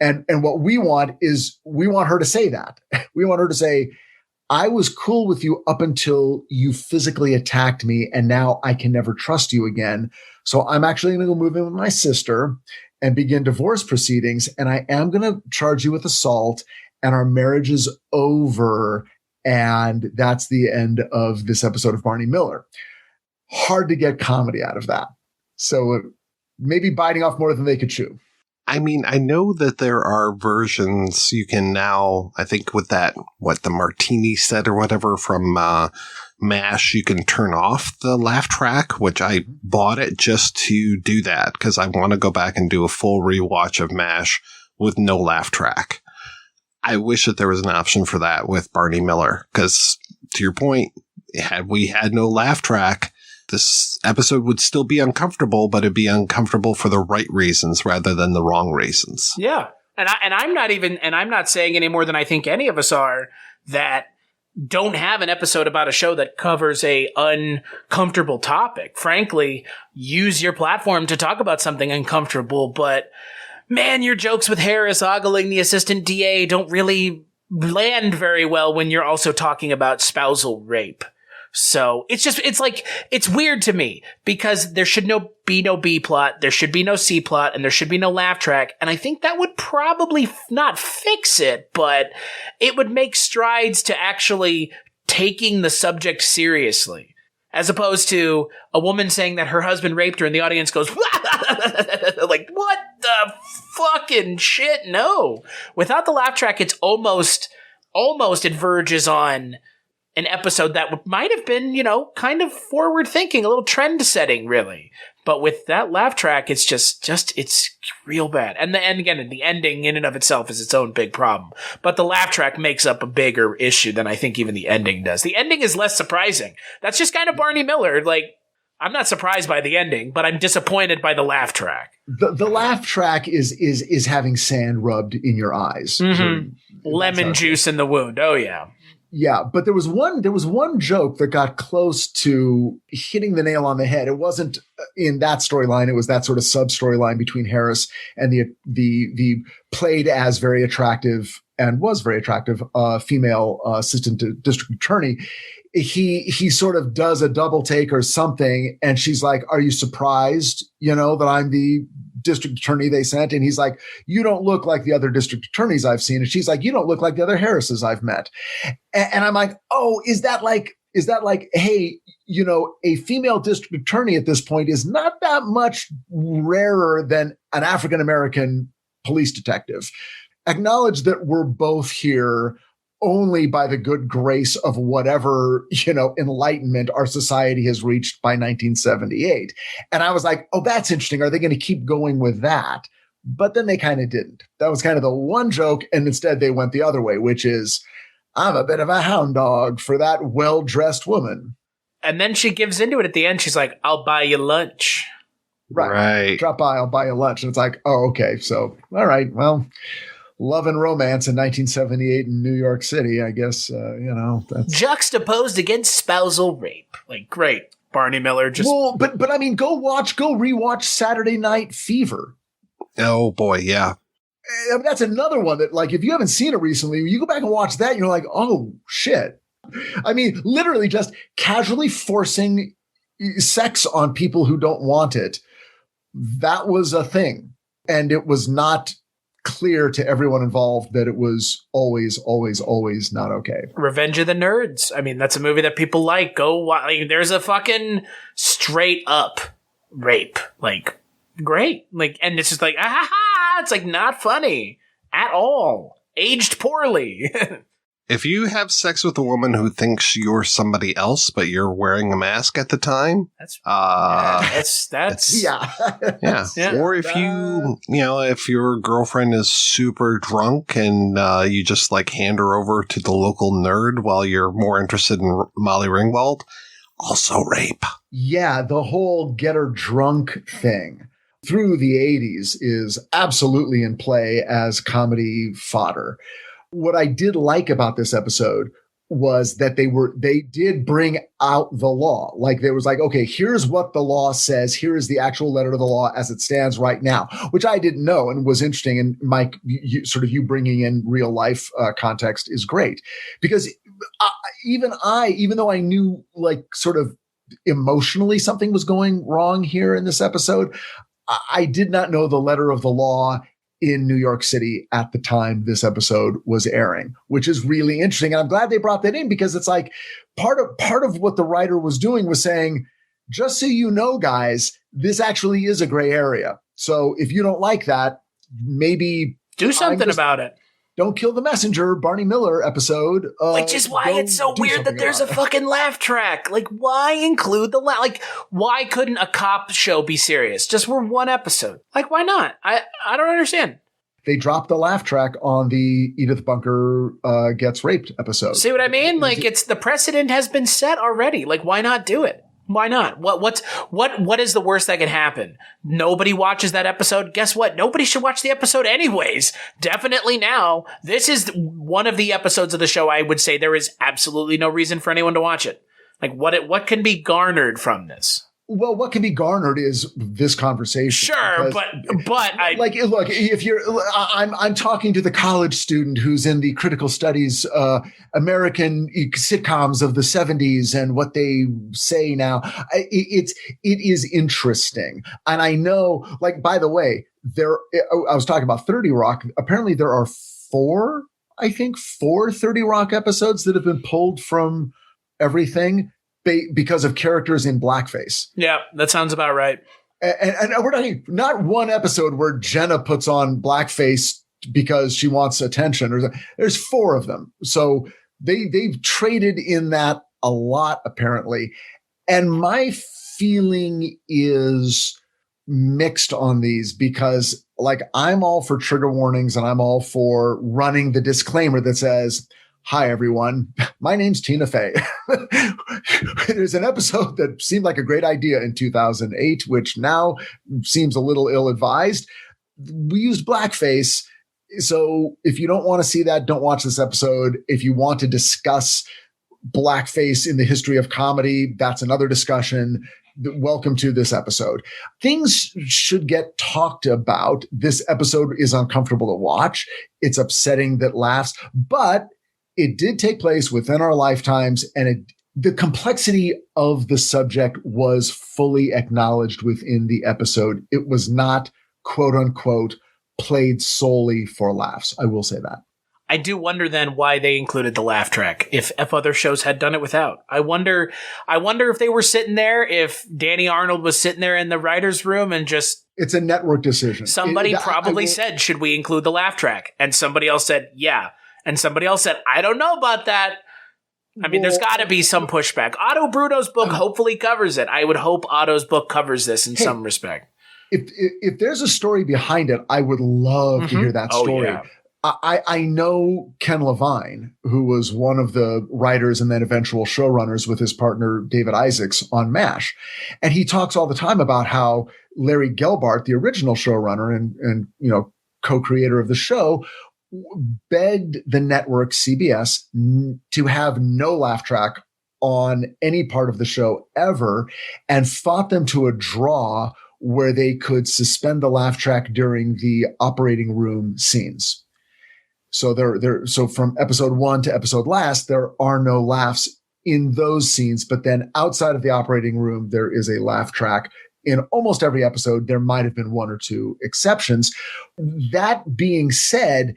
And what we want her to say that. We want her to say, I was cool with you up until you physically attacked me, and now I can never trust you again. So I'm actually going to go move in with my sister and begin divorce proceedings, and I am going to charge you with assault, and our marriage is over, and that's the end of this episode of Barney Miller. Hard to get comedy out of that. So maybe biting off more than they could chew. I mean, I know that there are versions you can now, I think with that, the Martini set or whatever from MASH, you can turn off the laugh track, which I bought it just to do that because I want to go back and do a full rewatch of MASH with no laugh track. I wish that there was an option for that with Barney Miller because, to your point, had we had no laugh track, this episode would still be uncomfortable, but it'd be uncomfortable for the right reasons rather than the wrong reasons. Yeah. And I'm not saying any more than I think any of us are that don't have an episode about a show that covers a uncomfortable topic. Frankly, use your platform to talk about something uncomfortable, but man, your jokes with Harris ogling the assistant DA don't really land very well when you're also talking about spousal rape. So it's weird to me because there should be no B plot, there should be no C plot, and there should be no laugh track. And I think that would probably not fix it, but it would make strides to actually taking the subject seriously. As opposed to a woman saying that her husband raped her and the audience goes, like, what the fucking shit? No. Without the laugh track, it's almost it verges on an episode that might have been, kind of forward thinking, a little trend setting, really. But with that laugh track, it's just it's real bad. And the ending in and of itself is its own big problem. But the laugh track makes up a bigger issue than I think even the ending does. The ending is less surprising. That's just kind of Barney Miller. Like, I'm not surprised by the ending, but I'm disappointed by the laugh track. The laugh track is having sand rubbed in your eyes. Mm-hmm. Lemon juice in the wound. Oh yeah. Yeah, but there was one joke that got close to hitting the nail on the head. It wasn't in that storyline. It was that sort of sub storyline between Harris and the played as very attractive and was very attractive female assistant district attorney. He sort of does a double take or something, and she's like, "Are you surprised, that I'm the district attorney they sent?" And he's like, "You don't look like the other district attorneys I've seen." And she's like, "You don't look like the other Harrises I've met." And I'm like, "Oh, is that like, hey, a female district attorney at this point is not that much rarer than an African-American police detective. Acknowledge that we're both here only by the good grace of whatever, enlightenment our society has reached by 1978. And I was like, oh, that's interesting. Are they going to keep going with that? But then they kind of didn't. That was kind of the one joke. And instead they went the other way, which is, I'm a bit of a hound dog for that well-dressed woman. And then she gives into it at the end. She's like, I'll buy you lunch. Right. Drop by, I'll buy you lunch. And it's like, oh, okay. So, all right, well, love and romance in 1978 in New York City, I guess, that's juxtaposed against spousal rape. Like, great. Barney Miller just. Well, but I mean, go rewatch Saturday Night Fever. Oh boy. Yeah. I mean, that's another one that, like, if you haven't seen it recently, you go back and watch that, you're like, oh shit. I mean, literally just casually forcing sex on people who don't want it. That was a thing. And it was not clear to everyone involved that it was always, always, always not okay. Revenge of the Nerds. I mean, that's a movie that people like. Go watch. Like, there's a fucking straight up rape. Like, great. Like, and it's just like, it's like not funny at all. Aged poorly. If you have sex with a woman who thinks you're somebody else, but you're wearing a mask at the time, that's yeah. Or if if your girlfriend is super drunk and you just like hand her over to the local nerd while you're more interested in Molly Ringwald, also rape. Yeah, the whole get her drunk thing through the 80s is absolutely in play as comedy fodder. What I did like about this episode was that they did bring out the law. Like, there was like, okay, here's what the law says. Here is the actual letter of the law as it stands right now, which I didn't know and was interesting. And Mike, you bringing in real life context is great, because even though I knew, like, sort of emotionally something was going wrong here in this episode, I did not know the letter of the law in New York City at the time this episode was airing, which is really interesting. And I'm glad they brought that in, because it's like part of what the writer was doing was saying, just so you know, guys, this actually is a gray area. So if you don't like that, maybe do something about it. Don't Kill the Messenger, Barney Miller episode. Which is why it's so weird that there's a fucking laugh track. Like, why include the laugh? Like, why couldn't a cop show be serious? Just for one episode. Like, why not? I don't understand. They dropped the laugh track on the Edith Bunker gets raped episode. See what I mean? Like, it's the precedent has been set already. Like, why not do it? Why not? What is the worst that can happen? Nobody watches that episode. Guess what? Nobody should watch the episode anyways. Definitely now. This is one of the episodes of the show I would say there is absolutely no reason for anyone to watch it. Like what can be garnered from this? Well, what can be garnered is this conversation. Sure, but I like, look, if you're, I'm talking to the college student who's in the critical studies, American sitcoms of the 70s and what they say now. It is interesting, and I know. Like, by the way, I was talking about 30 Rock. Apparently, there are four 30 Rock episodes that have been pulled from everything because of characters in blackface. Yeah, that sounds about right. And we're not one episode where Jenna puts on blackface because she wants attention. There's four of them. So they've traded in that a lot, apparently. And my feeling is mixed on these because, like, I'm all for trigger warnings and I'm all for running the disclaimer that says, "Hi, everyone. My name's Tina Fey." There's an episode that seemed like a great idea in 2008, which now seems a little ill-advised. We used blackface. So if you don't want to see that, don't watch this episode. If you want to discuss blackface in the history of comedy, that's another discussion. Welcome to this episode. Things should get talked about. This episode is uncomfortable to watch. It's upsetting that laughs, but it did take place within our lifetimes, and the complexity of the subject was fully acknowledged within the episode. It was not, quote unquote, played solely for laughs. I will say that. I do wonder then why they included the laugh track if other shows had done it without. I wonder if they were sitting there, if Danny Arnold was sitting there in the writer's room and just... It's a network decision. Somebody probably said, should we include the laugh track? And somebody else said, yeah. And somebody else said, I don't know about that. I mean, there's got to be some pushback. Otto Bruno's book hopefully covers it. I would hope Otto's book covers this in some respect. If there's a story behind it, I would love to hear that story. Yeah. I know Ken Levine, who was one of the writers and then eventual showrunners with his partner David Isaacs on MASH. And he talks all the time about how Larry Gelbart, the original showrunner and co-creator of the show, begged the network CBS to have no laugh track on any part of the show ever and fought them to a draw where they could suspend the laugh track during the operating room scenes. So so from episode 1 to episode last, there are no laughs in those scenes, but then outside of the operating room, there is a laugh track. In almost every episode, there might have been one or two exceptions. That being said,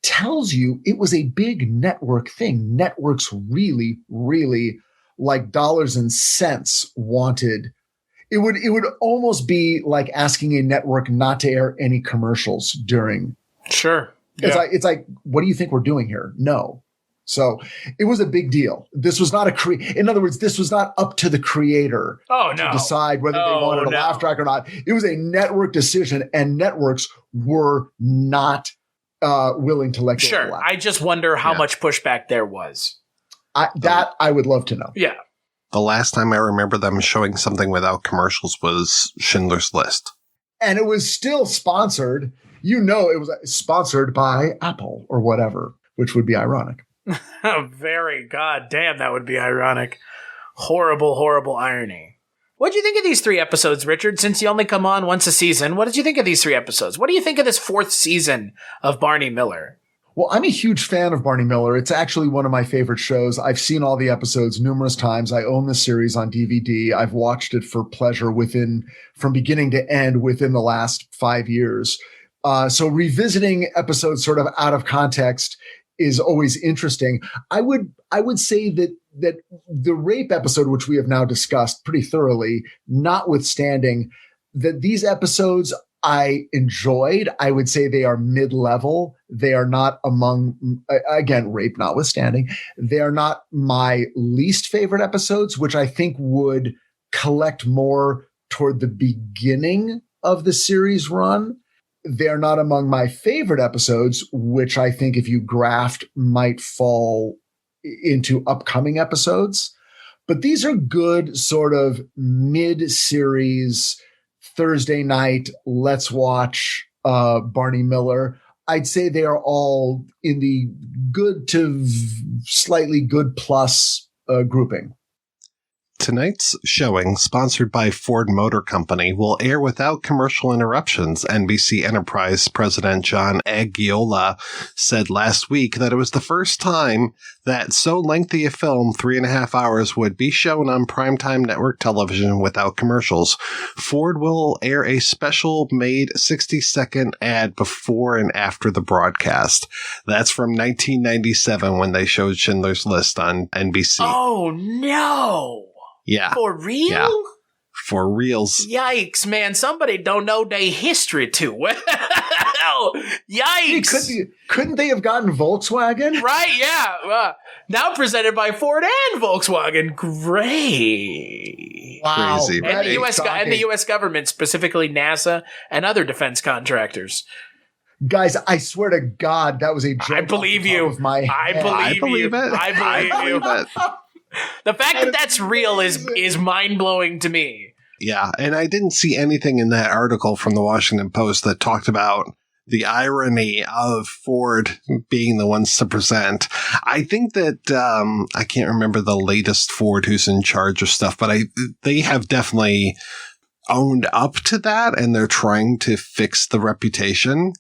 tells you it was a big network thing. Networks really, really, like dollars and cents, wanted. It would almost be like asking a network not to air any commercials during. Sure. Yeah. It's like, what do you think we're doing here? No. So it was a big deal. This was not in other words, this was not up to the creator to decide whether they wanted a laugh track or not. It was a network decision, and networks were not willing to let go. Sure. I just wonder how much pushback there was. I would love to know. Yeah. The last time I remember them showing something without commercials was Schindler's List. And it was still sponsored. It was sponsored by Apple or whatever, which would be ironic. Very goddamn, that would be ironic. Horrible, horrible irony. What did you think of these 3 episodes, Richard? Since you only come on once a season, what did you think of these 3 episodes? What do you think of this 4th season of Barney Miller? Well, I'm a huge fan of Barney Miller. It's actually one of my favorite shows. I've seen all the episodes numerous times. I own the series on DVD. I've watched it for pleasure from beginning to end within the last 5 years. So revisiting episodes sort of out of context is always interesting. I would say that the rape episode, which we have now discussed pretty thoroughly, notwithstanding that these episodes I enjoyed, I would say they are mid-level. They are not among, again, rape notwithstanding, they are not my least favorite episodes, which I think would collect more toward the beginning of the series run. They're not among my favorite episodes, which I think if you graft might fall into upcoming episodes. But these are good sort of mid-series Thursday night, let's watch Barney Miller. I'd say they are all in the good to slightly good plus grouping. Tonight's showing, sponsored by Ford Motor Company, will air without commercial interruptions. NBC Enterprise President John Aguiola said last week that it was the first time that so lengthy a film, 3.5 hours, would be shown on primetime network television without commercials. Ford will air a special-made 60-second ad before and after the broadcast. That's from 1997 when they showed Schindler's List on NBC. Oh, no! Yeah. For real? Yeah. For reals. Yikes, man. Somebody don't know their history too well. Yikes. Couldn't they have gotten Volkswagen? Right, yeah. Now presented by Ford and Volkswagen. Great. Wow. Crazy, right? And the U.S. government, specifically NASA and other defense contractors. Guys, I swear to God, that was a joke. I believe you. I believe it. The fact that that's real is mind-blowing to me. Yeah, and I didn't see anything in that article from the Washington Post that talked about the irony of Ford being the ones to present. I think that, I can't remember the latest Ford who's in charge of stuff, but they have definitely owned up to that, and they're trying to fix the reputation,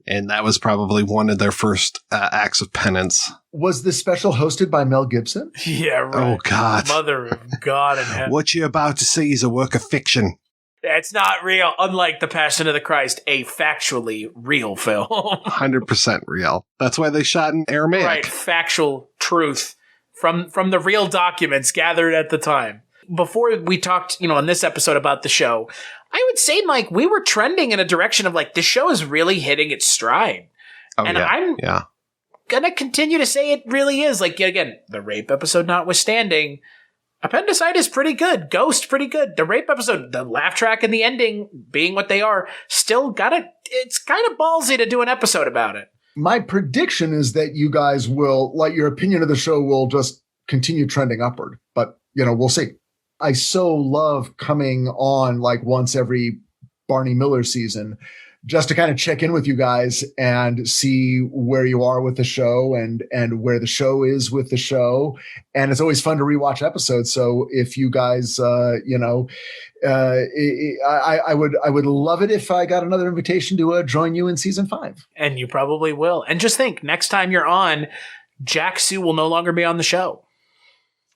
and that was probably one of their first acts of penance. Was the special hosted by Mel Gibson? Yeah, right. Oh, God. Mother of God in heaven. What you're about to see is a work of fiction. It's not real, unlike The Passion of the Christ, a factually real film. 100% real. That's why they shot in Aramaic. Right, factual truth from the real documents gathered at the time. Before we talked, in this episode about the show, I would say, Mike, we were trending in a direction of the show is really hitting its stride. Oh, and I'm going to continue to say it really is. Again, the rape episode notwithstanding, Appendicitis pretty good. Ghost pretty good. The rape episode, the laugh track and the ending being what they are, still it's kind of ballsy to do an episode about it. My prediction is that you guys will, your opinion of the show will just continue trending upward. But, we'll see. I so love coming on once every Barney Miller season just to kind of check in with you guys and see where you are with the show and where the show is with the show. And it's always fun to rewatch episodes. So if you guys, I would love it if I got another invitation to join you in season 5. And you probably will. And just think, next time you're on, Jack Sue will no longer be on the show.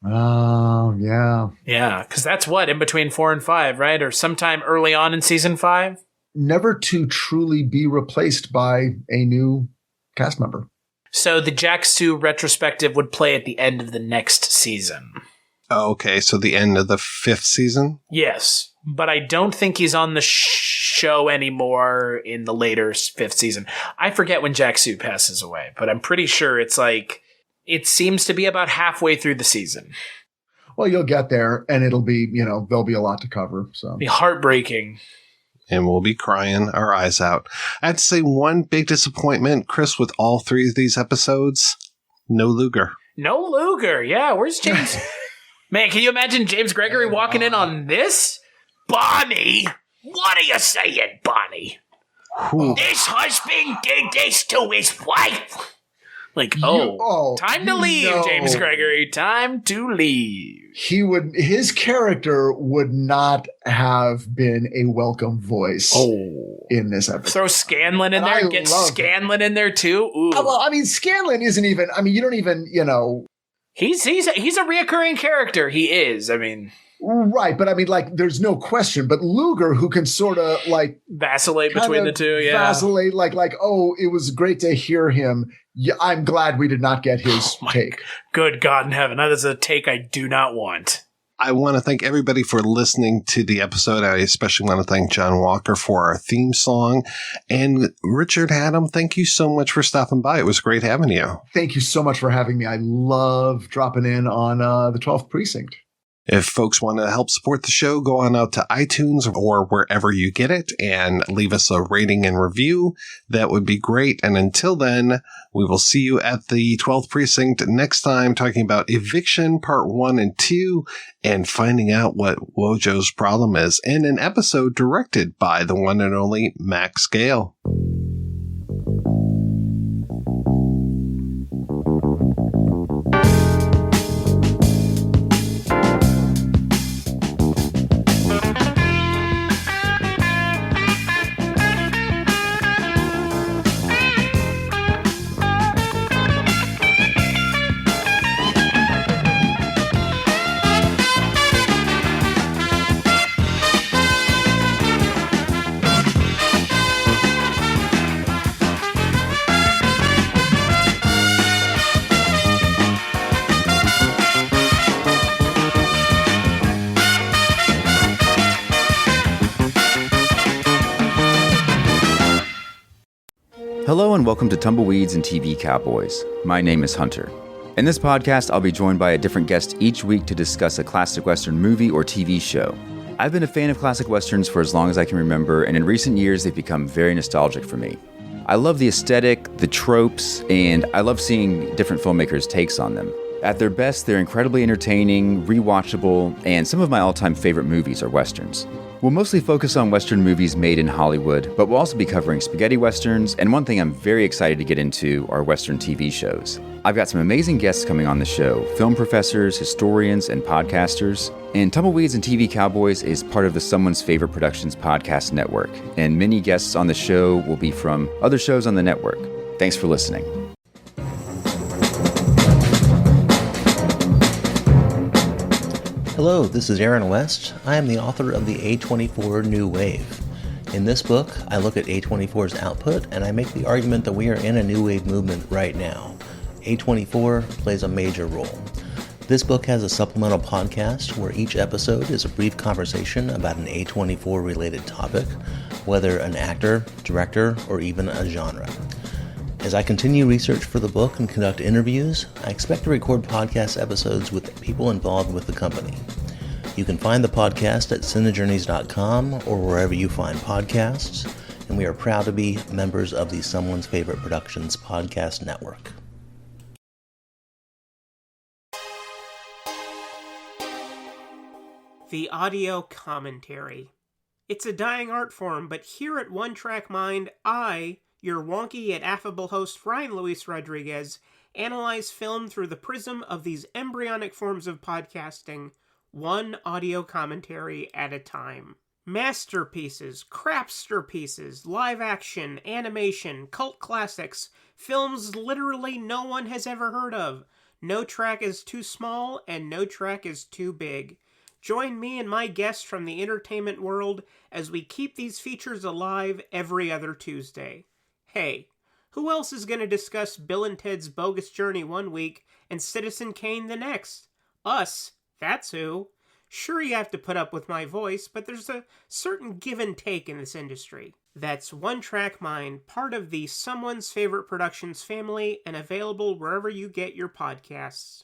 Oh, yeah. Yeah, because that's in between 4 and 5, right? Or sometime early on in season 5? Never to truly be replaced by a new cast member. So the Jack Sue retrospective would play at the end of the next season. Oh, okay, so the end of the 5th season? Yes, but I don't think he's on the show anymore in the later 5th season. I forget when Jack Sue passes away, but I'm pretty sure it's it seems to be about halfway through the season. Well, you'll get there, and it'll be, there'll be a lot to cover. So it'll be heartbreaking. And we'll be crying our eyes out. I have to say one big disappointment, Chris, with all 3 of these episodes, no Luger. No Luger, yeah. Where's James? Man, can you imagine James Gregory walking in on this? Bonnie, what are you saying, Bonnie? This husband did this to his wife. Time to leave, James Gregory. Time to leave. His character would not have been a welcome voice in this episode. Throw Scanlon in there. Get Scanlon in there too. Ooh. Well, Scanlon isn't even, you don't even, He's a reoccurring character. He is. Right, but there's no question. But Luger, who can sort of vacillate between the two, vacillate, it was great to hear him. Yeah, I'm glad we did not get his take. Good God in heaven, that is a take I do not want. I want to thank everybody for listening to the episode. I especially want to thank John Walker for our theme song. And Richard Hatem, thank you so much for stopping by. It was great having you. Thank you so much for having me. I love dropping in on the 12th Precinct. If folks want to help support the show, go on out to iTunes or wherever you get it and leave us a rating and review. That would be great. And until then, we will see you at the 12th Precinct next time, talking about Eviction Part 1 and 2 and finding out what Wojo's problem is in an episode directed by the one and only Max Gale. Hello and welcome to Tumbleweeds and TV Cowboys. My name is Hunter. In this podcast, I'll be joined by a different guest each week to discuss a classic Western movie or TV show. I've been a fan of classic Westerns for as long as I can remember, and in recent years, they've become very nostalgic for me. I love the aesthetic, the tropes, and I love seeing different filmmakers' takes on them. At their best, they're incredibly entertaining, rewatchable, and some of my all-time favorite movies are Westerns. We'll mostly focus on Western movies made in Hollywood, but we'll also be covering spaghetti Westerns, and one thing I'm very excited to get into are Western TV shows. I've got some amazing guests coming on the show, film professors, historians, and podcasters. And Tumbleweeds and TV Cowboys is part of the Someone's Favorite Productions podcast network, and many guests on the show will be from other shows on the network. Thanks for listening. Hello, this is Aaron West. I am the author of the A24 New Wave. In this book, I look at A24's output and I make the argument that we are in a new wave movement right now. A24 plays a major role. This book has a supplemental podcast where each episode is a brief conversation about an A24 related topic, whether an actor, director, or even a genre. As I continue research for the book and conduct interviews, I expect to record podcast episodes with people involved with the company. You can find the podcast at cinejourneys.com or wherever you find podcasts, and we are proud to be members of the Someone's Favorite Productions podcast network. The audio commentary. It's a dying art form, but here at One Track Mind, your wonky yet affable host, Ryan Luis Rodriguez, analyze film through the prism of these embryonic forms of podcasting, one audio commentary at a time. Masterpieces, crapster pieces, live action, animation, cult classics, films literally no one has ever heard of. No track is too small and no track is too big. Join me and my guests from the entertainment world as we keep these features alive every other Tuesday. Hey, who else is going to discuss Bill and Ted's Bogus Journey one week and Citizen Kane the next? Us, that's who. Sure, you have to put up with my voice, but there's a certain give and take in this industry. That's One Track Mind, part of the Someone's Favorite Productions family and available wherever you get your podcasts.